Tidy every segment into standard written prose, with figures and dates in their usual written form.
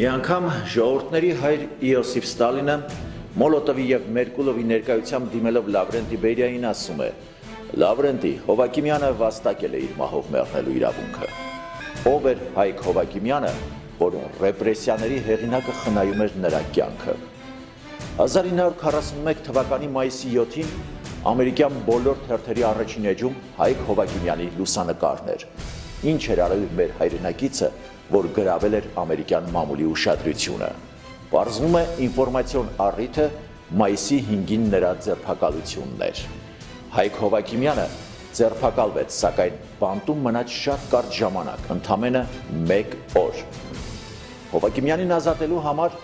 Մի անգամ ժողովուրդների հայր Իոսիֆ Ստալինը Մոլոտովի եւ Մերկուլովի ներկայությամբ դիմելով Լավրենտի Բերիային ասում է. Լավրենտի, Հովակիմյանը վաստակել է իր մահով մեռնելու իրավունքը։ Ով էր Հայկ Հովակիմյանը, որ ռեպրեսիաների հեղինակը խնայում էր նրա կյանքը։ 1941 թվականի մայիսի 7-ին ամերիկյան բոլոր թերթերի առաջին էջում Հայկ Հովակիմյանի լուսանկարն էր։ Ինչ էր արել մեր հայրենակիցը, որ գրավել էր ամերիկյան մամուլի ուշադրությունը։ Պարզվում է ինֆորմացիոն առիթը մայիսի 5-ին նրա ձերբակալությունն էր։ Հայկ Հովակիմյանը ձերբակալվեց, սակայն բանտում մնաց շատ կարճ ժամանակ, ընդամենը 1 օր։ Հովակիմյանին ազատելու համար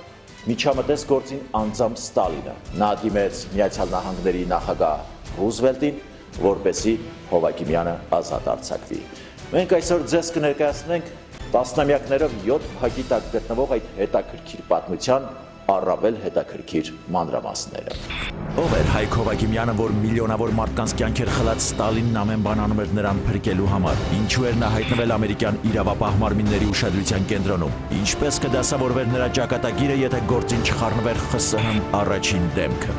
միջամտեց գործին անձամբ Ստալինը։ Նա դիմեց Միացյալ Նահանգների նախագահ Ռուզվելտին, որպեսզի Հովակիմյանը ազատ արձակվի։ Մենք այսօր ձեզ կներկայացնենք տասնամյակներով 7 փակի տակ գտնվող այդ հետաքրքիր պատմության առավել հետաքրքիր մանրամասները։ Ով էր Հայկ Հովակիմյանը, որ միլիոնավոր մարդկանց կյանքեր խլած Ստալինն ամեն բան անում էր նրան փրկելու համար։ Ինչու էր նա հայտնվել ամերիկյան իրավապահ մարմինների ուշադրության կենտրոնում։ Ինչպես կդասավորվեր նրա ճակատագիրը, եթե գործին չխառնվեր ԽՍՀՄ առաջին դեմքը։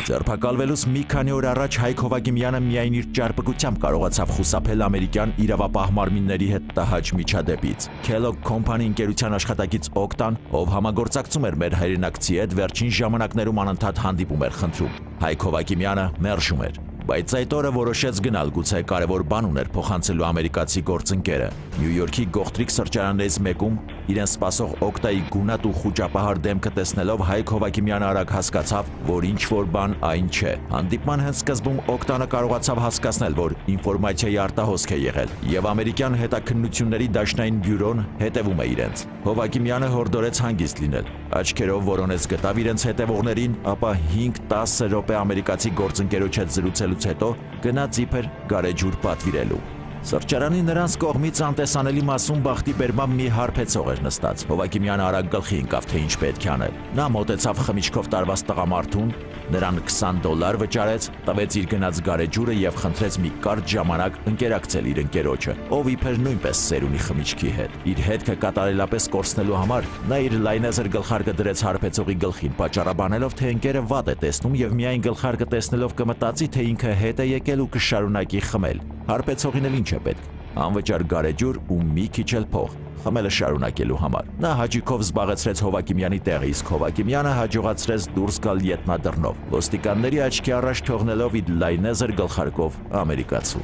Ձերբակալվելուց մի քանի օր առաջ Հայկ Հովակիմյանը միայն իր ճարպկությամբ կարողացավ խուսափել ամերիկյան իրավապահ մարմինների հետ տհաճ միջադեպից։ Kellogg Company ընկերության աշխատակից Օկտան, ով համագործակցում էր մեր հայրենակցի հետ, վերջին ժամանակներում անընդհատ հանդիպում էր խնդրում։ Հայկ Հովակիմյանը մերժում էր։ Բայց այդ օրը որոշեց գնալ, գուցե կարևոր բան ուներ փոխանցելու ամերիկացի գործընկերը։ Նյու Յորքի գողտրիկ սրճարաններից մեկում իրեն սպասող Օկտայի գունատ ու խուճապահար դեմքը տեսնելով Հայկ Հովակիմյանը արագ հասկացավ, որ ինչ-որ բան այն չէ։ Հանդիպման հենց սկզբում Օկտանը կարողացավ հասկացնել, որ ինֆորմացիայի արտահոսք է եղել, եւ ամերիկյան հետաքննությունների դաշնային բյուրոն հետևում է իրենց։ Հովակիմյանը հորդորեց հանգիստ լինել։ Աչքերով որոնեց գտավ իրենց հետևողներին, ապա 5-10 րոպե ամերիկացի գործընկերոջ հետ զրուցելուց հետո գնաց իբր գարեջուր պատվիրելու։ Սրճարանի նրանց կողմից անտեսանելի մասում բախտի բերմամբ մի հարբեցող էր նստած։ Հովակիմյանը արագ գլխի ընկավ, թե ինչ պետք է անել։ Նա մոտեցավ խմիչքով տարված տղամարդուն, նրան $20 վճարեց, տվեց իր գնած գարեջուրը եւ խնդրեց մի կարճ ժամանակ ընկերակցել իր ընկերոջը, ով իբր նույնպես սեր ունի խմիչքի հետ։ Իր հետքը կատարելապես կորցնելու համար նա իր լայնեզր գլխարկը դրեց հարբեցողի գլխին, պատճառաբանելով, թե ընկերը վատ է տեսնում եւ միայն գլխարկը տեսնելով կմտածի, թե ինքը հետ է եկել ու կշարունակի խմել։ Հարբեցողին էլ ինչ է պետք։ Անվճար գարեջուր ու մի քիչ էլ փող, խմելը շարունակելու համար։ Նա հաճույքով զբաղեցրեց Հովակիմյանի տեղը, իսկ Հովակիմյանը հաջողացրեց դուրս գալ ետնադռնով, ոստիկանների աչքի առաջ թողնելով իր լայնեզր գլխարկով ամերիկացու։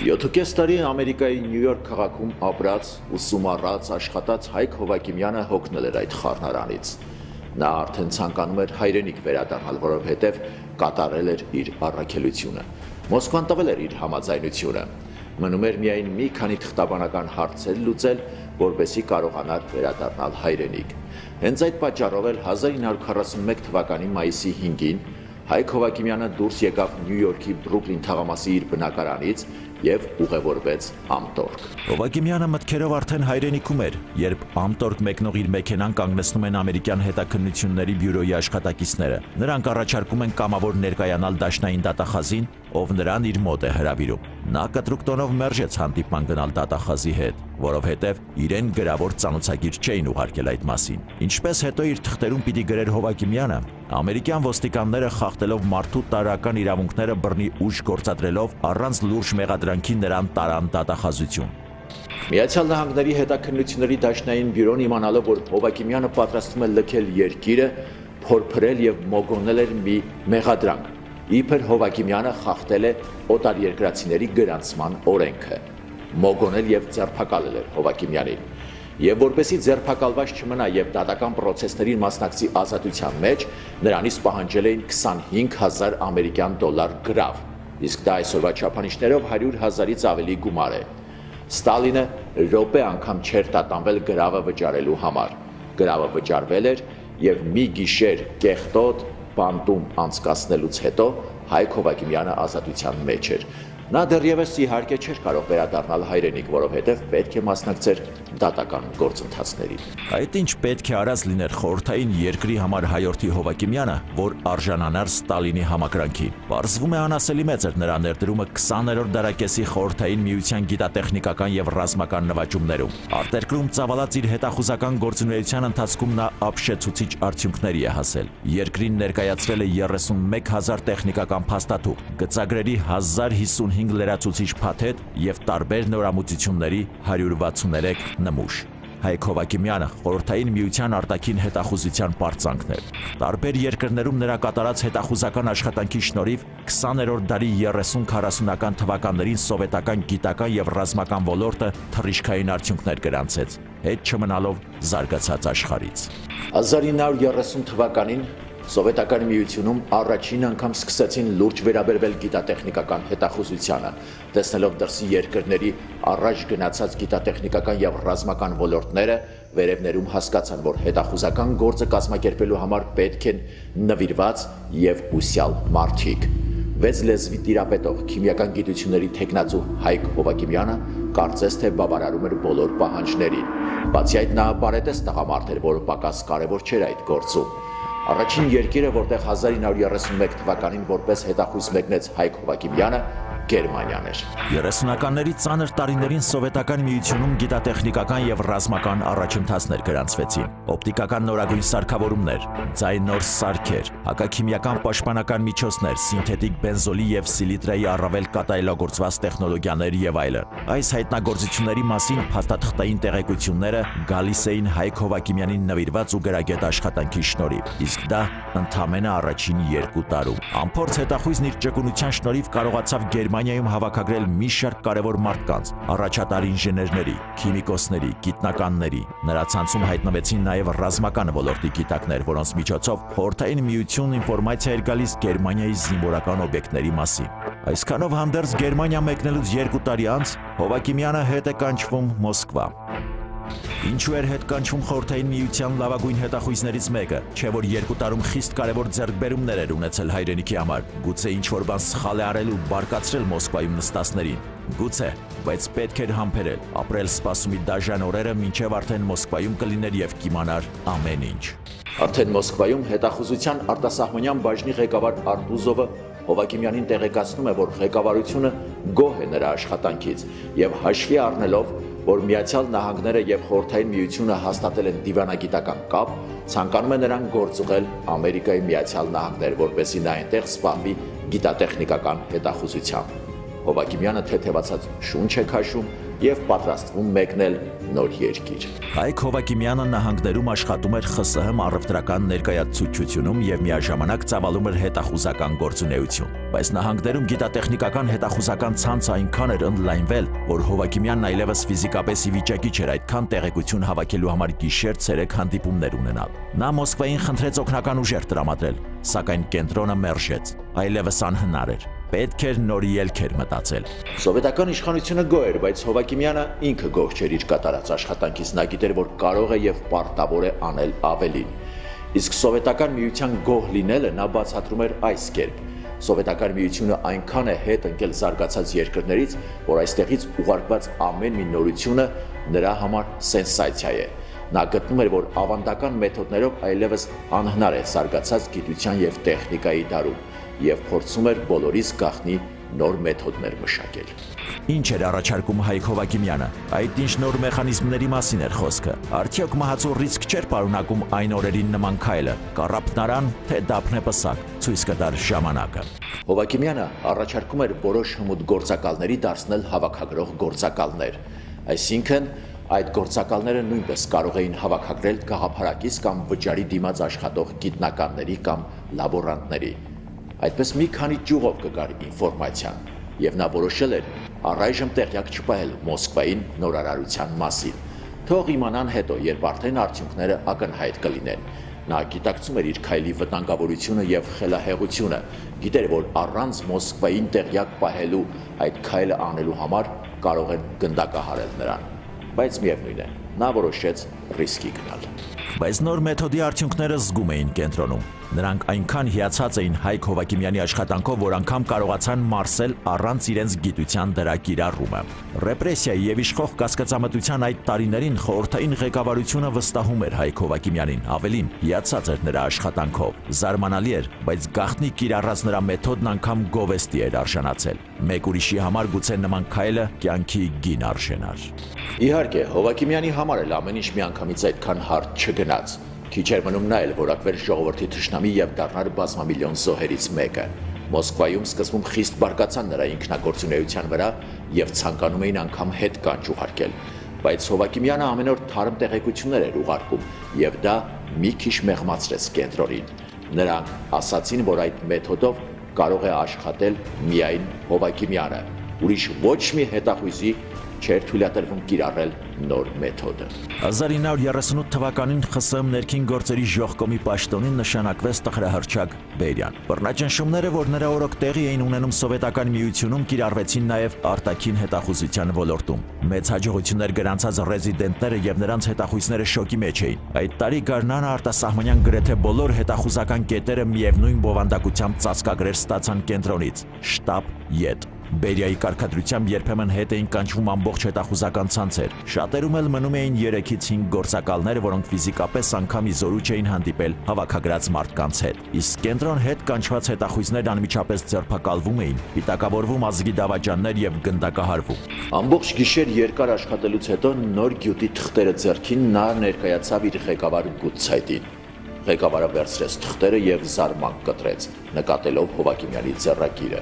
7.5 տարի Ամերիկայի Նյու Յորք քաղաքում ապրած, ուսումառած, աշխատած Հայկ Հովակիմյանը հոգնել էր այդ խառնարանից։ Նա արդեն ցանկանում էր հայրենիք վերադառնալ, որովհետև կատարել էր իր առաքելությունը։ Մոսկվան տվել էր իր համաձայնությունը։ Մնում էր միայն մի քանի թղթաբանական հարցեր լուծել, որպեսզի կարողանար վերադառնալ հայրենիք։ Հենց այդ պատճառով էլ 1941 թվականի մայիսի 5-ին Հայկ Հովակիմյանը դուրս եկավ Նյու Յորքի Բրուքլին թաղամասի իր բնակարանից եւ ուղևորվեց Ամտորգ։ Հովակիմյանը մտքերով արդեն հայրենիքում էր, երբ Ամտորգ մեկնող իր մեքենան կանգնեցնում են ամերիկյան հետաքննությունների բյուրոյի աշխատակիցները։ Նրանք առաջարկում են կամավոր ներկայանալ դաշնային դատախազին, ով նրան իր մոտ է հրավիրում։ Նա կտրուկ տոնով մերժեց հանդիպման գնալ դատախազի հետ, որովհետև իրեն գրավոր ծանոթագիր չէին ուղարկել այդ մասին։ Ինչպես հետո իր թղթերում պիտի գրեր Հովակիմյանը, ամերիկյան ոստիկանները խախտելով մարդու տարրական իրավունքները բռնի ուժ գործադրելով առանց լուրջ մեղադրանքի նրան տարան դատախազություն։ Միացյալ Նահանգների հետաքննությունների դաշնային բյուրոն իմանալով, որ Հովակիմյանը պատրաստվում է լքել երկիրը, փորփրել եւ մոգոնել էր մի մեղադրանք։ Իբր Հովակիմյանը խախտել է օտարերկրացիների գրանցման օրենքը, մոգոնել եւ ձերբակալել էր Հովակիմյանին։ Եվ որպեսզի ձերբակալված չմնա եւ դատական պրոցեսներին մասնակցի ազատության մեջ, նրանից պահանջել էին $25,000 ամերիկյան գրավ, իսկ դա այսօրվա չափանիշներով 100,000-ից ավելի գումար է։ Ստալինը րոպե անգամ չէր տատանվել գրավը վճարելու համար։ Գրավը վճարվել էր եւ մի գիշեր կեղտոտ բանտում անցկացնելուց հետո Հայկ Հովակիմյանը ազատության մեջ էր։ Նա դեռևս իհարկե չէր կարող վերադառնալ հայրենիք, որովհետև պետք է մասնակցեր դատական գործընթացներին։ Այդ ինչ պետք է արած լիներ խորհրդային երկրի համար հայորդի Հովակիմյանը, որ արժանանար Ստալինի համակրանքին։ Պարզվում է անասելի մեծ էր նրա ներդրումը 20-րդ դարակեսի խորհրդային միության գիտատեխնիկական եւ ռազմական նվաճումներում։ Արտերկրում ծավալած իր հետախուզական գործունեության ընթացքում նա ապշեցուցիչ արդյունքների է հասել։ Երկրին ներկայացրել է 31,000 տեխնիկական փաստաթուղթ, գծագրերի 1055 լրացուցիչ փաթեթ եւ տարբեր նորամուծությունների 163 նմուշ։ Հայկ Հովակիմյանը խորհրդային միության արտաքին հետախուզության պարծանքն էր։ Տարբեր երկրներում նրա կատարած հետախուզական աշխատանքի շնորհիվ 20-րդ դարի 30-40-ական թվականներին սովետական գիտական եւ ռազմական ոլորտը թռիչքային արդյունքներ գրանցեց, հետ չմնալով զարգացած աշխարհից։ 1930 թվականին Սովետական միությունում առաջին անգամ սկսեցին լուրջ վերաբերվել գիտատեխնիկական հետախուզությանը, տեսնելով դրսի երկրների առաջ գնացած գիտատեխնիկական եւ ռազմական ոլորտները, վերևներում հասկացան, որ հետախուզական գործը կազմակերպելու համար պետք են նվիրված եւ ուսյալ մարդիկ։ 6 լեզվի տիրապետող քիմիական գիտությունների թեկնածու Հայկ Հովակիմյանը կարծես թե բավարարում էր բոլոր պահանջներին։ Բացի այդ, նա բարետես տղամարդ էր, որը պակաս կարևոր չէր այդ գործում։ Առաջին երկիրը, որտեղ 1931 թվականին որպես հետախույզ մեկնեց Հայկ Հովակիմյանը, Գերմանիան էր։ 30-ականների ծանր տարիներին Սովետական միությունում գիտատեխնիկական եւ ռազմական առաջընթացներ գրանցվեցին։ Օպտիկական նորագույն սարքավորումներ, ձայննոր սարքեր, հակաքիմիական պաշտպանական միջոցներ, սինթետիկ բենզոլի եւ սիլիտրայի առավել կատարելագործված տեխնոլոգիաներ եւ այլն։ Այս հայտնագործությունների մասին փաստաթղթային տեղեկությունները գալիս էին Հայկ Հովակիմյանին նվիրված ու գրագետ աշխատանքի շնորհիվ, իսկ դա ընդամենը առաջին 2 տարում։ Անփորձ հետախույզն իր ճկունության շնորհիվ կարողացավ Գերմանիայում հավաքագրել մի շարք կարևոր մարդկանց, առաջատար ինժեներների, քիմիկոսների, գիտնականների։ Նրա ցանցում հայտնվեցին նաև ռազմական ոլորտի գիտակներ, որոնց միջոցով խորհրդային միություն ինֆորմացիա էր գալիս Գերմանիայի զինվորական օբյեկտների մասին։ Այսքանով հանդերձ Գերմանիա մեկնելուց 2 տարի անց Հովակիմյանը հետ է կանչվում Մոսկվա։ Ինչու էր հետ կանչվում խորհրդային միության լավագույն հետախույզներից մեկը, չէ որ 2 տարում խիստ կարևոր ձեռքբերումներ էր ունեցել հայրենիքի համար, գուցե ինչ-որ բան սխալ է արել ու բարկացրել Մոսկվայում նստածներին։ Գուցե, բայց պետք էր համբերել, ապրել սպասումի դաժան օրերը, մինչև արդեն Մոսկվայում կլիներ եւ կիմանար ամեն ինչ։ Արդեն Մոսկվայում հետախուզության արտասահմանյան բաժնի ղեկավար Արտուզովը Հովակիմյանին տեղեկացնում է, որ ղեկավարությունը գոհ է նրա աշխատանքից եւ հաշվի առնելով, որ Միացյալ Նահանգները եւ Խորհրդային Միությունը հաստատել են դիվանագիտական կապ, ցանկանում է նրան գործուղել Ամերիկայի Միացյալ Նահանգներ, որպեսզի նա այնտեղ սպասվի գիտատեխնիկական հետախուզությամբ։ Հովակիմյանը թեթևացած շունչ է քաշում եւ պատրաստվում մեկնել նոր երկիր։ Հայկ Հովակիմյանը նահանգներում աշխատում էր ԽՍՀՄ առևտրական ներկայացուցչությունում եւ միաժամանակ ծավալում էր հետախուզական գործունեություն։ Բայց նահանգներում գիտատեխնիկական հետախուզական ցանցը այնքան էր ընդլայնվել, որ Հովակիմյանն այլևս ֆիզիկապես ի վիճակի չէր այդքան տեղեկություն հավաքելու համար գիշեր-ցերեկ հանդիպումներ ունենալ։ Նա Մոսկվային խնդրեց օգնական ուժեր տրամադրել, սակայն կենտրոնը մերժեց։ Այլևս անհնար էր։ Պետք էր նոր ելքեր մտածել։ Սովետական իշխանությունը գոհ էր, բայց Հովակիմյանը ինքը գոհ չէր իր կատարած աշխատանքից, նա գիտեր, որ կարող է եւ պարտավոր է անել ավելին։ Իսկ Սովետական միության գոհ լինելը նա բացատրում էր այս կերպ. Սովետական միությունը այնքան է հետ ընկել զարգացած երկրներից, որ այստեղից ուղարկված ամեն մի նորությունը նրա համար սենսացիա է։ Նա գտնում էր, որ ավանդական մեթոդներով այլևս անհնար է զարգացած գիտության եւ տեխնիկայի դարում եւ փորձում էր բոլորիս գաղտնի նոր մեթոդներ մշակել։ Ինչ էր առաջարկում Հայկ Հովակիմյանը։ Այդ ինչ նոր մեխանիզմների մասին էր խոսքը։ Արդյոք մահացու ռիսկ չէր պարունակում այն օրերին նման քայլը։ Կառապտնարան, թե դափնեպսակ, ցույց կտար ժամանակը։ Հովակիմյանը առաջարկում էր որոշ հմուտ գործակալների դարձնել հավաքագրող գործակալներ։ Այսինքն այդ գործակալները նույնպես կարող էին հավաքագրել գաղափարակից կամ վճարի դիմաց աշխատող գիտնականների կամ լաբորանտների։ Այդպես մի քանի ճյուղով կգար ինֆորմացիան, եւ նա որոշել էր առայժմ տեղյակ չպահել Մոսկվային նորարարության մասին։ Թող իմանան հետո, երբ արդեն արդյունքները ակնհայտ կլինեն։ Նա գիտակցում էր իր քայլի վտանգավորությունը եւ խելահեղությունը, գիտեր, որ առանց Մոսկվային տեղյակ պահելու այդ քայլը անելու համար կարող են գնդակահարել նրան։ Բայց միևնույն է, նա որոշեց ռիսկի գնալ։ Բայց նոր մեթոդի արդյունքները զգում էին կենտրոնում։ Նրանք այնքան հիացած էին Հայկ Հովհակիմյանի աշխատանքով, որ անգամ կարողացան մարսել առանց իրենց գիտության դրա կիրառումը։ Ռեպրեսիայի եւ իշխող կասկածամտության այդ տարիներին խորհրդային ղեկավարությունը վստահում էր Հայկ Հովհակիմյանին, ավելին հիացած էր նրա աշխատանքով։ Զարմանալի էր, բայց գաղտնի կիրառած նրա մեթոդն անգամ գովեստի էր արժանացել։ Մեկ ուրիշի համար գուցե նման քայլը կյանքի գին արժենար։ Իհարկե, Հովհակիմյանի համար էլ ամեն ինչ միանգամից այդքան հարթ չգնաց։ Քիչ էր մնում նա էլ որակվեր ժողովրդի թշնամի եւ դառնար բազմամիլիոն զոհերից մեկը։ Մոսկվայում սկզբում խիստ բարկացան նրա ինքնագործունեության վրա եւ ցանկանում էին անգամ հետ կանչ ուղարկել։ Բայց Հովհակիմյանը ամեն օր թարմ տեղեկություններ էր ուղարկում եւ դա մի քիչ մեղմացրեց կենտրոնին։ Նրանք ասացին, որ այդ մեթոդով կարող է աշխատել միայն Հովհակիմյանը։ Ուրիշ ոչ մի հետախույզի չէր թույլատրվում կիրառել նոր մեթոդը։ 1938 թվականին ԽՍՀՄ ներքին գործերի ժողկոմի պաշտոնին նշանակվեց տխրահռչակ Բերյան։ Բռնաճնշումները, որ նրա օրոք տեղի էին ունենում Սովետական Միությունում, կիրառվեցին նաև արտաքին հետախուզության ոլորտում։ Մեծ հաջողություններ գրանցած ռեզիդենտները եւ նրանց հետախույզները շոկի մեջ էին։ Այդ տարի գարնանը արտասահմանյան գրեթե բոլոր հետախուզական կետերը միևնույն բովանդակությամբ ծածկագրեր ստացան կենտրոնից՝ շտաբ ԵՏ։ Բերիայի կարգադրությամբ երբեմն հետ էին կանչվում ամբողջ հետախուզական ցանցեր։ Շատերում էլ մնում էին 3-ից 5 գործակալներ, որոնք ֆիզիկապես անգամ իզորու չէին հանդիպել հավաքագրած մարդկանց հետ։ Իսկ կենտրոն հետ կանչված հետախույզներն անմիջապես ձերբակալվում էին, պիտակավորվում ազգի դավաճաններ եւ գնդակահարվում։ Ամբողջ գիշեր երկար աշխատելուց հետո նոր գյուտի թղթերը ձեռքին նա ներկայացավ իր ղեկավար Գուտցայտին։ Ղեկավարը վերցրեց թղթերը եւ զարմանք կտրեց, նկատելով Հովհակիմյանի ձեռագիրը։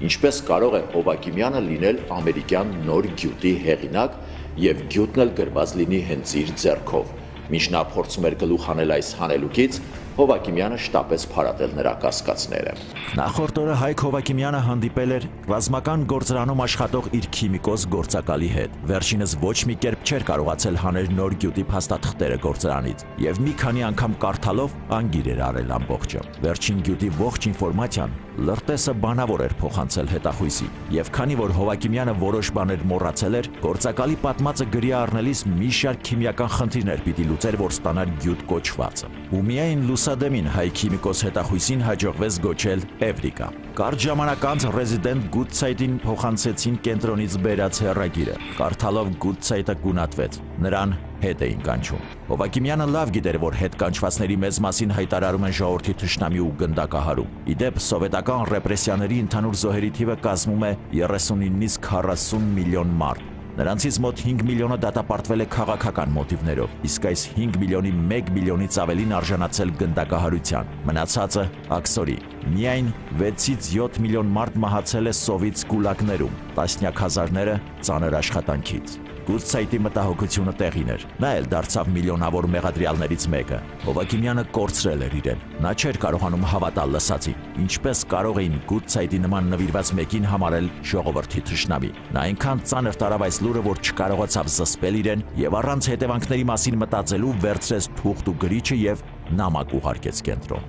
Ինչպես կարող է Հովհակիմյանը լինել ամերիկյան նոր գյուտի հեղինակ եւ գյուտն էլ գրված լինի հենց իր ձեռքով։ Մինչ նա փորձում էր գլուխ հանել այս հանելուկից, Հովհակիմյանը շտապեց փարատել նրա կասկածները։ Նախորդ օրը Հայկ Հովհակիմյանը հանդիպել էր ռազմական գործարանում աշխատող իր քիմիկոս գործակալի հետ։ Վերջինս ոչ մի կերպ չէր կարողացել հանել նոր գյուտի փաստաթղթերը գործարանից եւ մի քանի անգամ կարդալով անգիր էր արել ամբողջը։ Վերջին գյուտի ողջ ինֆորմացիան լրտեսը բանավոր էր փոխանցել հետախույզի, եւ քանի որ Հովհակիմյանը որոշ բաներ մոռացել էր, գործակալի պատմածը գրի առնելիս մի շարք քիմիական խնդիրներ պիտի լուծեր, որ ստանար գյուտ կոչվածը։ Ու միայն լուսադեմին հայ քիմիկոս հետախույզին հաջողվեց գոչել Էվրիկա։ Կարճ ժամանակ անց ռեզիդենտ Գուտցայտին փոխանցեցին կենտրոնից բերած հեռագիրը։ Կարդալով Գուտցայտը գունատվեց։ Նրան հետ էին կանչում։ Հովհակիմյանը լավ գիտեր, որ հետ կանչվածների մեծ մասին հայտարարում են ժողովրդի թշնամի ու գնդակահարում։ Իդեպ սովետական ռեպրեսիաների ընդհանուր զոհերի թիվը կազմում է 39-ից 40 միլիոն մարդ։ Նրանցից մոտ 5 միլիոնը դատապարտվել է քաղաքական մոտիվներով, իսկ այս 5 միլիոնի 1 միլիոնից ավելին արժանացել գնդակահարության, մնացածը աքսորի։ Միայն 6-ից 7 միլիոն մարդ մահացել է սովից գուլագներում, տասնյակ հազարները ծանր աշխատանքից։ Գուտցայտի մտահոգությունը տեղին էր։ Նա էլ դարձավ միլիոնավոր մեղադրյալներից մեկը։ Հովհակիմյանը կորցրել էր իրեն։ Նա չէր կարողանում հավատալ լսածին։ Ինչպես կարող էին Գուտցայտի նման նվիրված մեկին համարել ժողովրդի թշնամի։ Նա այնքան ծանր տարավ այս լուրը, որ չկարողացավ զսպել իրեն եւ առանց հետևանքների մասին մտածելու վերցրեց թուղթ ու գրիչը եւ նամակ ուղարկեց կենտրոն։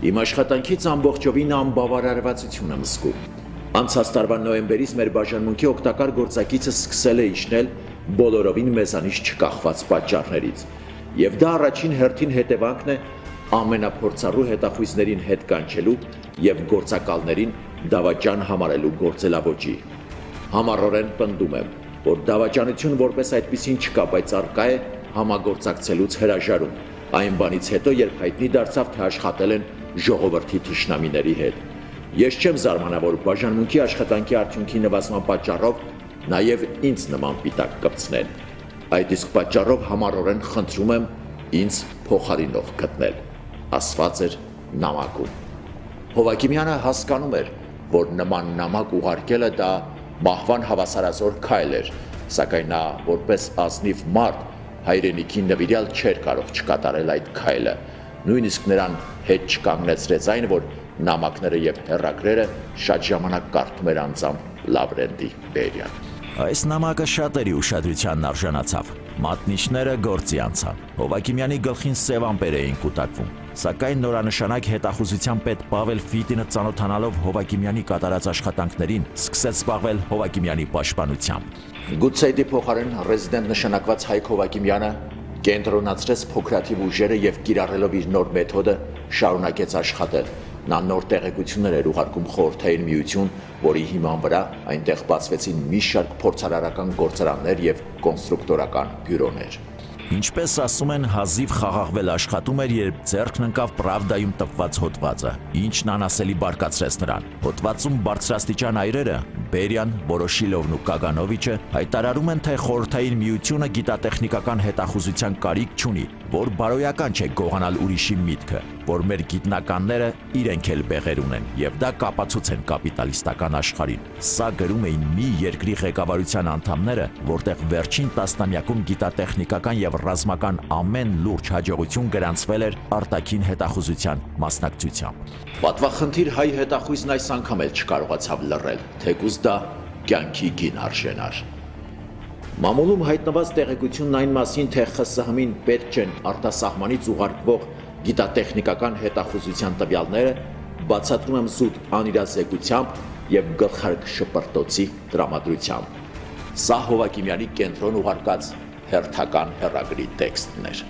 Իմ աշխատանքից ամբողջովին անբավարարվածություն եմ զգում։ Անցած տարվա նոյեմբերից մեր բաժանմունքի օգտակար գործակիցը սկսել է իջնել բոլորովին մեզանից չկախված պատճառներից։ Եվ դա առաջին հերթին հետևանքն է ամենափորձառու հետախույզներին հետ կանչելու եւ գործակալներին դավաճան համարելու գործելավոճի։ Համառորեն պնդում եմ, որ դավաճանություն որպես այդպիսին չկա, բայց առկա է համագործակցելուց հրաժարում։ Այն բանից հետո, երբ հայտնի դարձավ, թե աշխատել են ժողովրդի թշնամիների հետ։ Ես չեմ զարմանա, որ բաժանմունքի աշխատանքի արդյունքի նվազման պատճառով նաև ինձ նման պիտակ կպցնել։ Այդ իսկ պատճառով համառորեն խնդրում եմ ինձ փոխարինող գտնել, ասված էր նամակում։ Հովհակիմյանը հասկանում էր, որ նման նամակ ուղարկելը դա մահվան հավասարազոր քայլ էր, սակայն նա որպես ազնիվ մարդ հայրենիքի նվիրյալ չէր կարող չկատարել այդ քայլը։ Նույնիսկ նրան հետ չկանգնեցրեց այն, որ նամակները եւ հեռագրերը շատ ժամանակ կարդում էր անձամբ Լավրենտի Բերյան։ Այս նամակը շատերի ուշադրությանն արժանացավ։ Մատնիշները գործի անցան։ Հովակիմյանի գլխին սև ամպեր էին կուտակվում, սակայն նորանշանակ հետախուզության պետ Պավել Ֆիտինը ծանոթանալով Հովակիմյանի կատարած աշխատանքներին, սկսեց զբաղվել Հովակիմյանի պաշտպանությամբ։ Գուտսեյդի փոխարեն ռեզիդենտ նշանակված Հայկ Հովակիմյանը կենտրոնացրեց փոքրաթիվ ուժերը եւ կիրառելով իր նոր մեթոդը շարունակեց աշխատել։ Նա նոր տեղեկություններ էր ուղարկում Խորհրդային Միություն, որի հիման վրա այնտեղ բացվեցին մի շարք փորձարարական գործարաններ եւ կոնստրուկտորական բյուրոներ։ Ինչպես ասում են, հազիվ խաղաղվել աշխատում էր, երբ ձեռքն ընկավ Պրավդայում տպված հոդվածը, ինչն անասելի բարկացրեց նրան։ Հոդվածում բարձրաստիճան այրերը Բերյան, Որոշիլովն ու Կագանովիչը հայտարարում են, թե Խորհրդային Միությունը գիտատեխնիկական հետախուզության կարիք չունի, որ բարոյական չէ գողանալ ուրիշի միտքը, որ մեր գիտնականները իրենք էլ բեղեր ունեն եւ դա կապացուցեն կապիտալիստական աշխարհին։ Սա գրում էին մի երկրի ղեկավարության անդամները, որտեղ վերջին տասնամյակում գիտատեխնիկական եւ ռազմական ամեն լուրջ հաջողություն գրանցվել էր արտաքին հետախուզության մասնակցությամբ։ Պատվախնդիր հայ հետախույզն այս անգամ էլ չկարողացավ լռել, թեկուզ դա կյանքի գին արժենար։ Մամուլում հայտնված տեղեկությունն այն մասին, թե ԽՍՀՄ-ին պետք չեն արտասահմանից ուղարկվող գիտատեխնիկական հետախուզության տվյալները, բացատրում եմ զուտ անիրազեկությամբ եւ գլխարկ շպրտոցի տրամադրությամբ։ Սա Հովակիմյանի կենտրոն ուղարկած հերթական հեռագրի տեքստն էր։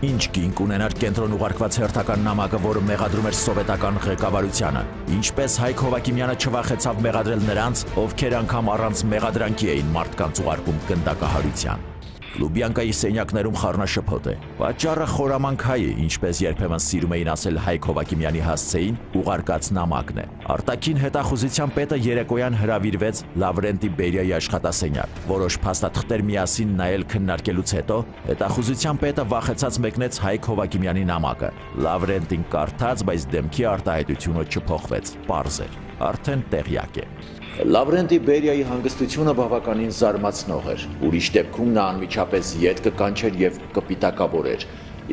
Ինչ կինք ունենար կենտրոն ուղարկված հերթական նամակը, որը մեղադրում էր սովետական ղեկավարությանը։ Ինչպես Հայկ Հովակիմյանը չվախեցավ մեղադրել նրանց, ովքեր անգամ առանց մեղադրանքի էին մարդկանց ուղարկում գնդակահարության։ Լուբյանկայի սենյակներում խառնաշփոթ է։ Պատճառը խորամանկ հայ է, ինչպես երբեմն սիրում էին ասել Հայկ Հովակիմյանի հասցեին, ուղարկած նամակն է։ Արտաքին հետախուզության պետը երեկոյան հրավիրվեց Լավրենտի Բերիայի աշխատասենյակ։ Որոշ փաստաթղթեր միասին նայել քննարկելուց հետո հետախուզության պետը վախեցած մեկնեց Հայկ Հովակիմյանի նամակը։ Լավրենտին կարդաց, բայց դեմքի արտահայտությունը չփոխվեց։ Պարզ էր, արդեն տեղյակ է։ Լավրենտի Բերիայի հանգստությունը բավականին զարմացնող էր։ Ուրիշ դեպքում նա անմիջապես ետ կկանչեր եւ կպիտակավորեր։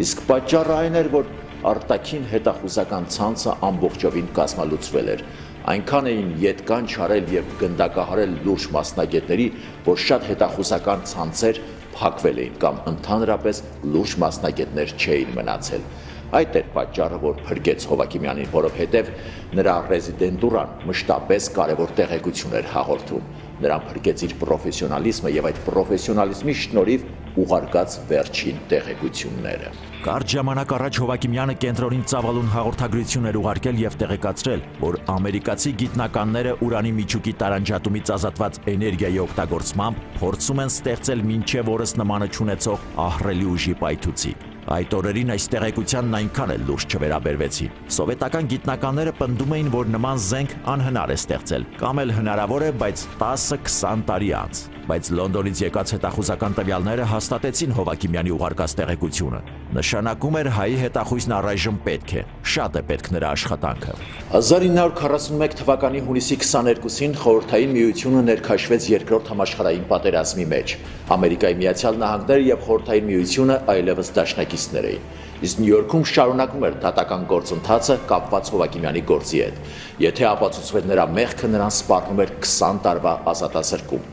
Իսկ պատճառը այն էր, որ արտաքին հետախուզական ցանցը ամբողջովին կազմալուծվել էր։ Այնքան էին ետ կանչարել եւ գնդակահարել լուրջ մասնագետների, որ շատ հետախուզական ցանցեր փակվել էին կամ ընդհանրապես լուրջ մասնագետներ չէին մնացել։ Այդ էր պատճառը, որ փրկեց Հովակիմյանին, որովհետև նրա ռեզիդենտուրան մշտապես կարևոր տեղեկություն էր հաղորդում։ Նրան փրկեց իր պրոֆեսիոնալիզմը եւ այդ պրոֆեսիոնալիզմի շնորհիվ ուղարկած վերջին տեղեկությունները։ Կարճ ժամանակ առաջ Հովակիմյանը կենտրոնին ծավալուն հաղորդագրություն էր ուղարկել եւ տեղեկացրել, որ ամերիկացի գիտնականները ուրանի միջուկի տարանջատումից ազատված էներգիայի օգտագործմամբ փորձում են ստեղծել մինչև օրս նմանը չունեցող ահռելի ուժի պայթուցիկ։ Այդ օրերին այս տեղեկությանն այնքան էլ լուրջ չվերաբերվեցին։ Սովետական գիտնականները պնդում էին, որ նման զենք անհնար է ստեղծել, կամ էլ հնարավոր է, բայց 10-20 տարի անց։ Բայց Լոնդոնից եկած հետախուզական տվյալները հաստատեցին Հովակիմյանի ուղարկած տեղեկությունը։ Նշանակում էր հայի հետախույզն առայժմ պետք է, շատ է պետք նրա աշխատանքը։ 1941 թվականի հունիսի 22-ին Խորհրդային Միությունը ներքաշվեց Երկրորդ համաշխարհային պատերազմի մեջ։ Ամերիկայի Միացյալ Նահանգները եւ Խորհրդային Միությունը այլևս դաշնակիցներ էին։ Իսկ Նյու Յորքում շարունակում էր դատական գործընթացը կապված Հովակիմյանի գործի հետ։ Եթե ապացուցվեր նրա մեղքը, նրան սպառնում էր 20 տարվա ազատազրկում։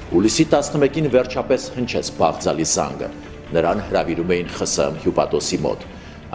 Հուլիսի 11-ին վերջապես հնչեց բաղձալի զանգը։ Նրան հրավիրում էին ԽՍՀՄ հյուպատոսի մոտ։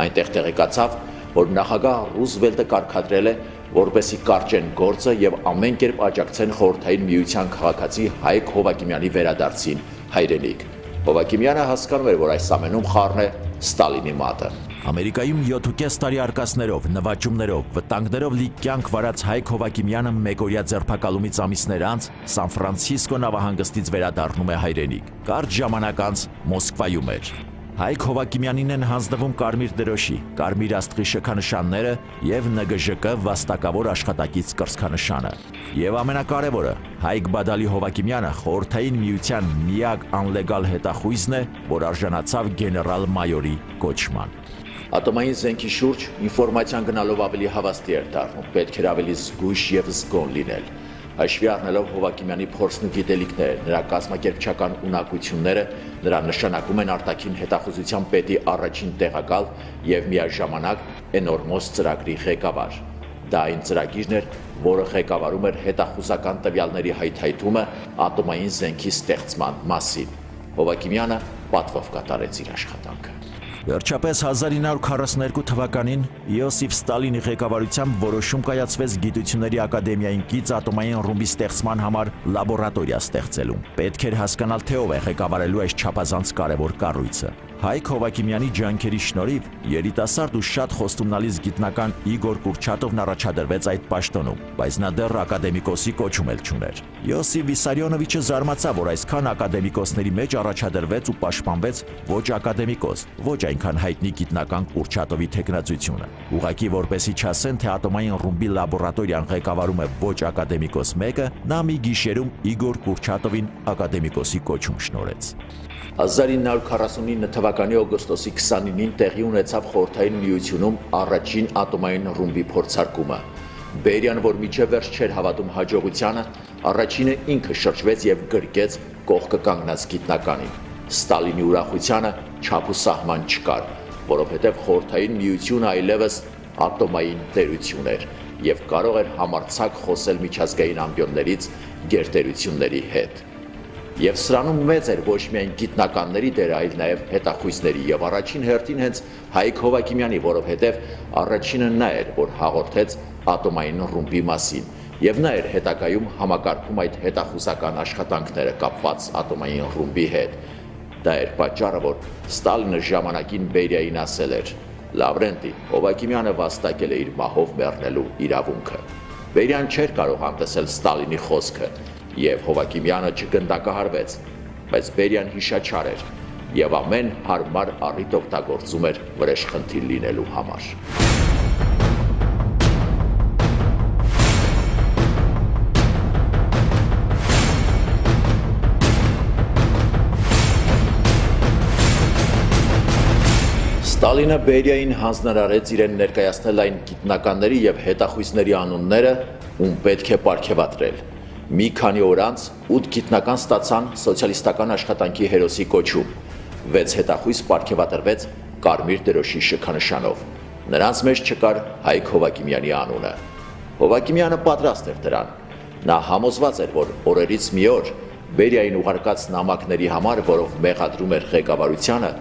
Այնտեղ տեղեկացավ, որ նախագահ Ռուզվելտը կարգադրել է, որպեսզի կարճեն գործը եւ ամեն կերպ աջակցեն Խորհրդային Միության քաղաքացի Հայկ Հովակիմյանի վերադարձին հայրենիք։ Հովակիմյանը հասկանում էր, որ այս ամենում խառն է Ստալինի մատը։ Ամերիկայում 7.5 տարի արկածներով, նվաճումներով, վտանգներով լի կյանք վարած Հայկ Հովակիմյանը մեկօրյա ձերբակալումից ամիսներ անց Սան Ֆրանցիսկո նավահանգստից վերադառնում է հայրենիք։ Կարճ ժամանակ անց Մոսկվայում էր։ Հայկ Հովակիմյանին են հանձնվում կարմիր դրոշի, կարմիր աստղի շքանշանները եւ ՆԳԺԿ վաստակավոր աշխատակից կրծքանշանը։ Եվ ամենակարևորը, Հայկ Բադալի Հովակիմյանը Խորհրդային Միության միակ անլեգալ հետախույզն է, որ արժանացավ գեներալ-մայորի կոչման։ Ատոմային զենքի շուրջ ինֆորմացիան գնալով ավելի հավաստի էր դառնում, պետք էր ավելի զգույշ եւ զգոն լինել։ Հաշվի առնելով Հովակիմյանի փորձն ու գիտելիքները, նրա կազմակերպչական ունակությունները, նրա նշանակում են արտաքին հետախուզության պետի առաջին տեղակալ եւ միաժամանակ էնորմոս ծրագրի ղեկավար։ Դա այն ծրագիրն էր, որը ղեկավարում էր հետախուզական տվյալների հայթայթումը ատոմային զենքի ստեղծման մասին։ Հովակիմյանը պատվով կատարեց իր աշխատանքը։ Վերջապես 1942 թվականին Իոսիֆ Ստալինի ղեկավարությամբ որոշում կայացվեց Գիտությունների ակադեմիային կից ատոմային ռումբի ստեղծման համար լաբորատորիա ստեղծելու։ Պետք էր հասկանալ, թե ով է ղեկավարելու այս չափազանց կարևոր կառույցը։ Հայկ Հովակիմյանի ջանքերի շնորհիվ երիտասարդ ու շատ խոստումնալից գիտնական Իգոր Կուրչատովն առաջադրվեց այդ պաշտոնում, բայց նա դեռ ակադեմիկոսի կոչում էլ չուներ։ Յոսիֆ Վիսարիոնովիչը զարմացավ, որ այսքան ակադեմիկոսների մեջ առաջադրվեց ու պաշտպանվեց ոչ ակադեմիկոս, ոչ այնքան հայտնի գիտնական Կուրչատովի թեկնածությունը։ Ուղղակի որպեսի չասեն, թե ատոմային ռումբի լաբորատորիան ղեկավարում է ոչ ակադեմիկոս մեկը, նա մի գիշերում Իգոր Կուրչատովին ակադեմիկոսի կոչում շնորհեց։ 1949 թվականի օգոստոսի 29-ին տեղի ունեցավ Խորհրդային Միությունում առաջին ատոմային ռումբի փորձարկումը։ Բերիան, որ միջև վերջ չէր հավատում հաջողությանը, առաջինը ինքը շրջվեց եւ գրկեց կողքը կանգնած գիտնականին։ Ստալինի ուրախությանը չափ ու սահման չկար, որովհետեւ Խորհրդային Միությունը այլևս ատոմային տերություն էր եւ կարող էր համարձակ խոսել միջազգային ամբիոններից գերտերությունների հետ։ Եվ սրանում մեծ էր ոչ միայն գիտնականների դերը, այլ նաև հետախույզների եւ առաջին հերթին հենց Հայկ Հովակիմյանի, որովհետեւ առաջինը նա էր, որ հաղորդեց ատոմային ռումբի մասին, եւ նա էր հետագայում համակարգում այդ հետախուզական աշխատանքները կապված ատոմային ռումբի հետ։ Դա էր պատճառը, որ Ստալինը ժամանակին Բերիային ասել էր. «Լավրենտի, Հովակիմյանը վաստակել է իր մահով մեռնելու իրավունքը»։ Բերիան չէր կարող անտեսել Ստալինի խոսքը, եւ Հովակիմյանը չգնդակահարվեց, բայց Բերիան հիշաչար էր եւ ամեն հարմար առիթ օգտագործում էր վրեժխնդիր լինելու համար։ Ստալինը Բերիային հանձնարարեց իրեն ներկայացնել այն գիտնականների եւ հետախույզների անունները, ում պետք է պարգևատրել։ Մի քանի օր անց 8 գիտնական ստացան սոցիալիստական աշխատանքի հերոսի կոչում, 6 հետախույզ պարգևատրվեց կարմիր դրոշի շքանշանով։ Նրանց մեջ չկար Հայկ Հովակիմյանի անունը։ Հովակիմյանը պատրաստ էր դրան։ Նա համոզված էր, որ օրերից մի օր Բերիային ուղարկած նամակների համար, որով մեղադրում էր ղեկավարությանը,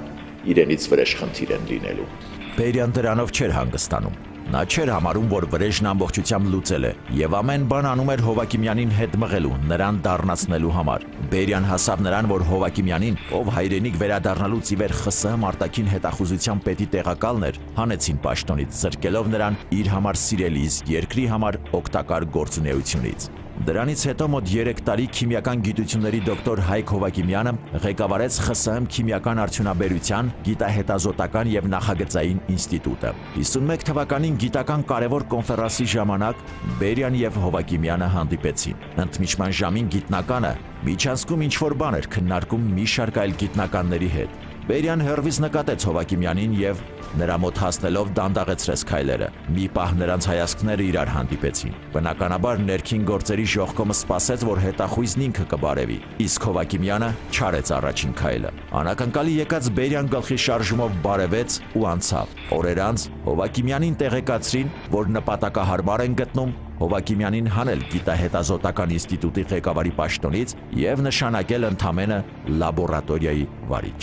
իրենից վրեժխնդիր են լինելու։ Բերիան դրանով չէր հանգստանում։ Նա չէր համարում, որ վրեժն ամբողջությամբ լուծել է, եւ ամեն բան անում էր Հովակիմյանին հետ մղելու, նրան դառնացնելու համար։ Բերիան հասավ նրան, որ Հովակիմյանին, ով հայրենիք վերադառնալուց ի վեր ԽՍՀՄ արտաքին հետախուզության պետի տեղակալն էր, հանեցին պաշտոնից, զրկելով նրան իր համար սիրելի, երկրի համար օգտակար գործունեությունից։ Դրանից հետո մոտ 3 տարի քիմիական գիտությունների դոկտոր Հայկ Հովակիմյանը ղեկավարեց ԽՍՀՄ քիմիական արդյունաբերության, գիտահետազոտական եւ նախագծային ինստիտուտը։ 51 թվականին գիտական կարևոր կոնֆերանսի ժամանակ Բերիան եւ Հովակիմյանը հանդիպեցին։ Ընդմիջման ժամին գիտնականը միջանցքում ինչ-որ բան էր քննարկում մի շարք այլ գիտնականների հետ։ Բերիան հեռվից նկատեց Հովակիմյանին եւ նրա մոտ հասնելով դանդաղեցրեց քայլերը։ Մի պահ նրանց հայացքները իրար հանդիպեցին։ Բնականաբար ներքին գործերի ժողկոմը սպասեց, որ հետախույզն ինքը կբարևի, իսկ Հովակիմյանը չարեց առաջին քայլը։ Անակնկալի եկած Բերիան գլխի շարժումով բարևեց ու անցավ։ Օրեր անց Հովակիմյանին տեղեկացրին, որ նպատակահարմար են գտնում Հովակիմյանին հանել գիտահետազոտական ինստիտուտի ղեկավարի պաշտոնից եւ նշանակել ընդամենը լաբորատորիայի վարիչ։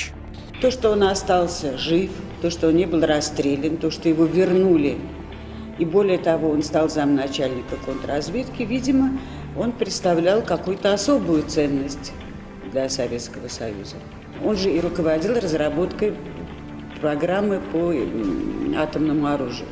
То, что он остался жив, то, что он не был расстрелян, то, что его вернули, и более того, он стал замначальника контрразведки, видимо, он представлял какую-то особую ценность для Советского Союза. Он же и руководил разработкой программы по атомному оружию.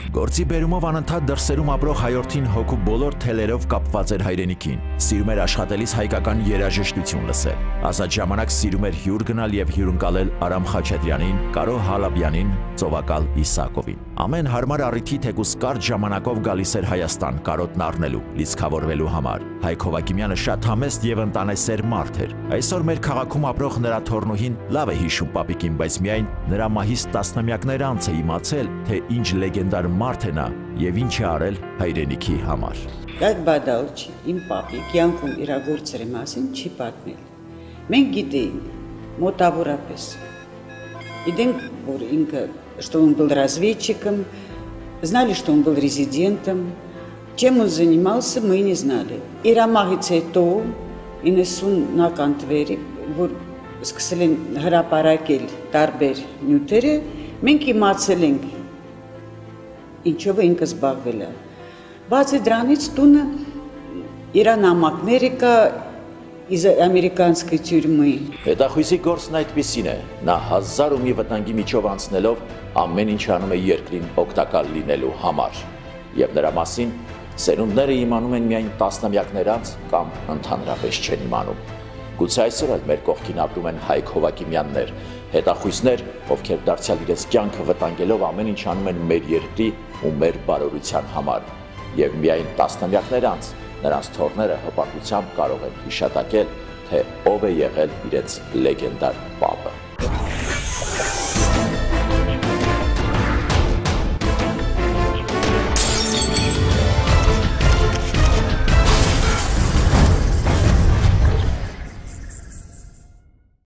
Գործի բերումով անընդհատ դրսերում ապրող հայորդին հոգու բոլոր թելերով կապված էր հայրենիքին, սիրում էր աշխատելիս հայկական երաժշտություն լսել։ Ազատ ժամանակ սիրում էր հյուր գնալ եւ հյուրընկալել Արամ Խաչատրյանին, Կարո Հալաբյանին, Ծովակալ Իսակովին։ Ամեն հարմար առիթի թեկուզ կարճ ժամանակով գալիս էր Հայաստան կարոտն առնելու, լիցքավորվելու համար։ Հայկ Հովակիմյանը շատ համեստ եւ ընտանեսեր մարդ էր։ Այսօր մեր քաղաքում ապրող նրա թորնուհին լավ է հիշում պապիկին, բայց միայն նրա մահից տասնամյակներ անց է իմացել, թե ինչ լեգենդար մարդ է նա եւ ինչ է արել հայրենիքի համար։ Как բադալչի, իմ պապիկ յանքում իրագործրի մասին չի պատմել։ Մենք գիտեինք մոտավորապես։ Գիտենք, որ ինքը, что он был разведчиком, знали, что он был резидентом. Чем он занимался, мы не знали. Իր ամաղից հետո 90-ական թվերի, որ սկսել են հրապարակել տարբեր նյութերը, մենք իմացել ենք ինչով ինքը զբաղվել է։ Բացի դրանից տունը իր նամակները կա ամերիկանցի թյուրմի։ Հետախույզի գործն այդպիսին է, նա հազար ու մի վտանգի միջով անցնելով ամեն ինչ անում է երկրին օգտակար լինելու համար։ Եվ նրա մասին սերունդները իմանում են միայն տասնամյակներ անց կամ ընդհանրապես չեն իմանում։ Գուցե այսօր էլ մեր կողքին ապրում են Հայկ Հովակիմյաններ, հետախույզներ, ովքեր դարձյալ իրենց կյանքը վտանգելով ամեն ինչ անում են մեր երկրի ու մեր բարօրության համար։ Եվ միայն տասնամյակներ անց նրանց թոռները հպարտությամբ կարող են հիշատակել, թե ով է եղել իրենց լեգենդար պապը։